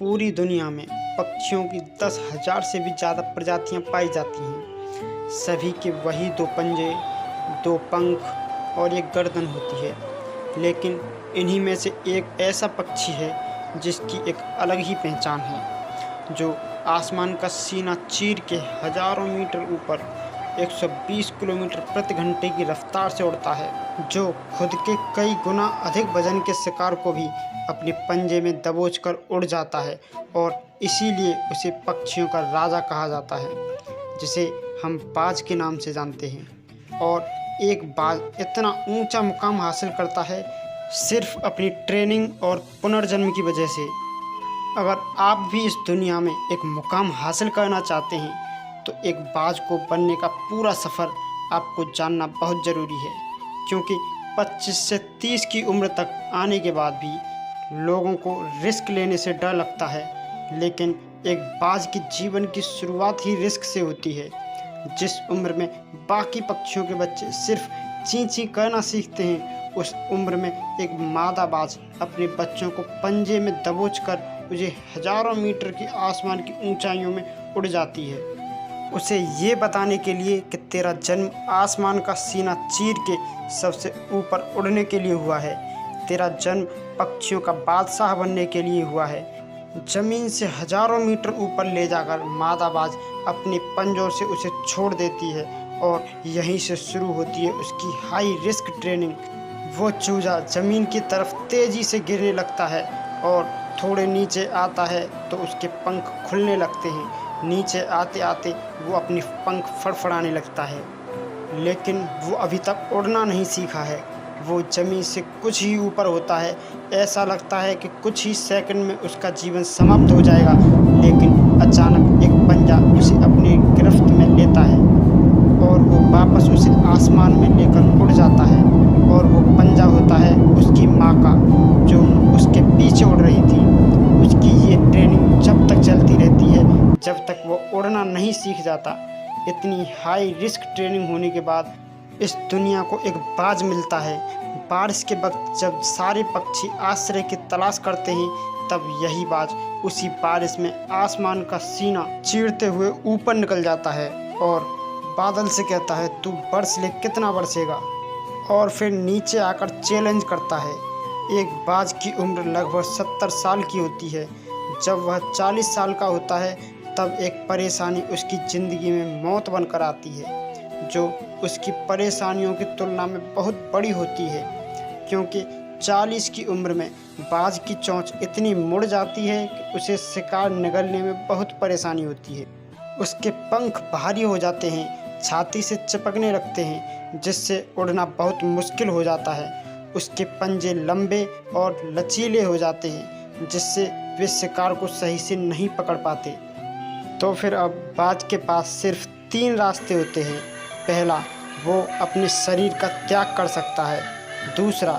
पूरी दुनिया में पक्षियों की 10,000 से भी ज़्यादा प्रजातियां पाई जाती हैं। सभी के वही दो पंजे, दो पंख और एक गर्दन होती है। लेकिन इन्हीं में से एक ऐसा पक्षी है जिसकी एक अलग ही पहचान है, जो आसमान का सीना चीर के हजारों मीटर ऊपर 120 किलोमीटर प्रति घंटे की रफ्तार से उड़ता है, जो खुद के कई गुना अधिक वजन के शिकार को भी अपने पंजे में दबोचकर उड़ जाता है और इसीलिए उसे पक्षियों का राजा कहा जाता है, जिसे हम बाज के नाम से जानते हैं। और एक बाज इतना ऊंचा मुकाम हासिल करता है सिर्फ अपनी ट्रेनिंग और पुनर्जन्म की वजह से। अगर आप भी इस दुनिया में एक मुकाम हासिल करना चाहते हैं तो एक बाज को बनने का पूरा सफ़र आपको जानना बहुत ज़रूरी है, क्योंकि 25 से 30 की उम्र तक आने के बाद भी लोगों को रिस्क लेने से डर लगता है। लेकिन एक बाज की जीवन की शुरुआत ही रिस्क से होती है। जिस उम्र में बाकी पक्षियों के बच्चे सिर्फ चीं चीं करना सीखते हैं, उस उम्र में एक मादा बाज अपने बच्चों को पंजे में दबोचकर मुझे हजारों मीटर की आसमान की ऊंचाइयों में उड़ जाती है, उसे ये बताने के लिए कि तेरा जन्म आसमान का सीना चीर के सबसे ऊपर उड़ने के लिए हुआ है। तेरा जन्म पक्षियों का बादशाह बनने के लिए हुआ है। ज़मीन से हजारों मीटर ऊपर ले जाकर मादा बाज अपने पंजों से उसे छोड़ देती है और यहीं से शुरू होती है उसकी हाई रिस्क ट्रेनिंग। वो चूजा ज़मीन की तरफ तेज़ी से गिरने लगता है और थोड़े नीचे आता है तो उसके पंख खुलने लगते हैं। नीचे आते आते वो अपनी पंख फड़फड़ाने लगता है, लेकिन वो अभी तक उड़ना नहीं सीखा है। वो ज़मीन से कुछ ही ऊपर होता है। ऐसा लगता है कि कुछ ही सेकंड में उसका जीवन समाप्त हो जाएगा, लेकिन अचानक एक पंजा उसे अपनी गिरफ्त में लेता है और वो वापस उसे आसमान में लेकर उड़ जाता है। और वो पंजा होता है उसकी माँ का, जो उसके पीछे उड़ रही थी। उसकी ये ट्रेनिंग जब तक चलती रहती है जब तक वो उड़ना नहीं सीख जाता। इतनी हाई रिस्क ट्रेनिंग होने के बाद इस दुनिया को एक बाज मिलता है। बारिश के वक्त जब सारे पक्षी आश्रय की तलाश करते हैं, तब यही बाज उसी बारिश में आसमान का सीना चीरते हुए ऊपर निकल जाता है और बादल से कहता है, तू बरस ले, कितना बरसेगा। और फिर नीचे आकर चैलेंज करता है। एक बाज की उम्र लगभग 70 साल की होती है। जब वह 40 साल का होता है तब एक परेशानी उसकी ज़िंदगी में मौत बनकर आती है, जो उसकी परेशानियों की तुलना में बहुत बड़ी होती है, क्योंकि 40 की उम्र में बाज की चोंच इतनी मुड़ जाती है कि उसे शिकार निगलने में बहुत परेशानी होती है। उसके पंख भारी हो जाते हैं, छाती से चिपकने लगते हैं, जिससे उड़ना बहुत मुश्किल हो जाता है। उसके पंजे लंबे और लचीले हो जाते हैं, जिससे वे शिकार को सही से नहीं पकड़ पाते। तो फिर अब बाज के पास सिर्फ 3 रास्ते होते हैं। पहला, वो अपने शरीर का त्याग कर सकता है। दूसरा,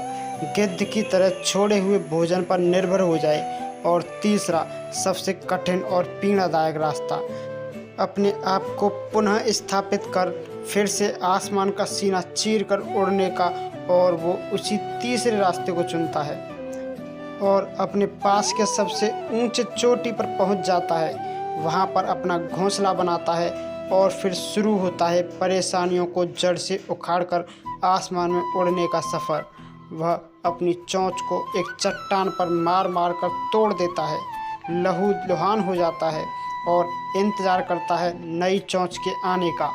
गिद्ध की तरह छोड़े हुए भोजन पर निर्भर हो जाए। और तीसरा, सबसे कठिन और पीड़ादायक रास्ता, अपने आप को पुनः स्थापित कर फिर से आसमान का सीना चीर कर उड़ने का। और वो उसी तीसरे रास्ते को चुनता है और अपने पास के सबसे ऊंचे चोटी पर पहुंच जाता है। वहां पर अपना घोंसला बनाता है और फिर शुरू होता है परेशानियों को जड़ से उखाड़कर आसमान में उड़ने का सफ़र। वह अपनी चोंच को एक चट्टान पर मार मार कर तोड़ देता है, लहू लुहान हो जाता है और इंतज़ार करता है नई चोंच के आने का।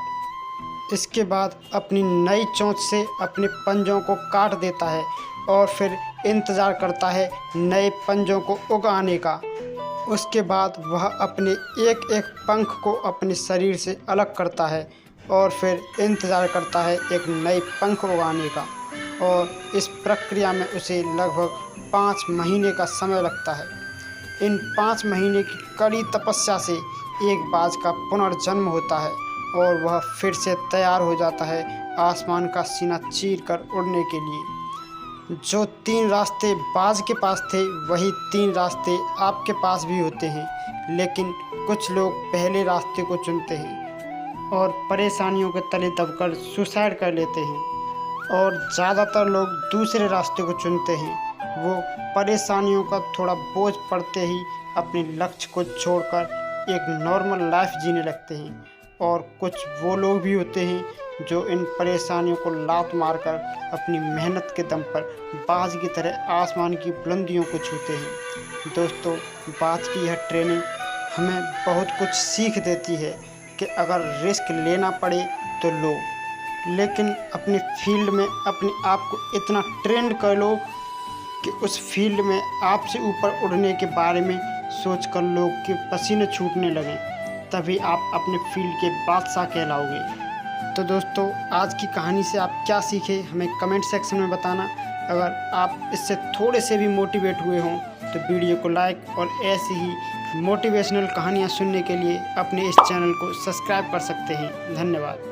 इसके बाद अपनी नई चोंच से अपने पंजों को काट देता है और फिर इंतज़ार करता है नए पंजों को उगाने का। उसके बाद वह अपने एक एक पंख को अपने शरीर से अलग करता है और फिर इंतज़ार करता है एक नए पंख उगाने का। और इस प्रक्रिया में उसे लगभग 5 महीने का समय लगता है। इन 5 महीने की कड़ी तपस्या से एक बाज का पुनर्जन्म होता है और वह फिर से तैयार हो जाता है आसमान का सीना चीर कर उड़ने के लिए। जो 3 रास्ते बाज के पास थे, वही 3 रास्ते आपके पास भी होते हैं। लेकिन कुछ लोग पहले रास्ते को चुनते हैं और परेशानियों के तले दबकर सुसाइड कर लेते हैं, और ज़्यादातर लोग दूसरे रास्ते को चुनते हैं। वो परेशानियों का थोड़ा बोझ पड़ते ही अपने लक्ष्य को छोड़कर एक नॉर्मल लाइफ जीने लगते हैं, और कुछ वो लोग भी होते हैं जो इन परेशानियों को लात मारकर अपनी मेहनत के दम पर बाज की तरह आसमान की बुलंदियों को छूते हैं। दोस्तों, बाज की यह ट्रेनिंग हमें बहुत कुछ सीख देती है कि अगर रिस्क लेना पड़े तो लो, लेकिन अपने फील्ड में अपने आप को इतना ट्रेंड कर लो कि उस फील्ड में आपसे ऊपर उड़ने के बारे में सोचकर लोग के पसीने छूटने लगें, तभी आप अपने फील्ड के बादशाह कहलाओगे। तो दोस्तों, आज की कहानी से आप क्या सीखे हमें कमेंट सेक्शन में बताना। अगर आप इससे थोड़े से भी मोटिवेट हुए हों तो वीडियो को लाइक और ऐसी ही मोटिवेशनल कहानियाँ सुनने के लिए अपने इस चैनल को सब्सक्राइब कर सकते हैं। धन्यवाद।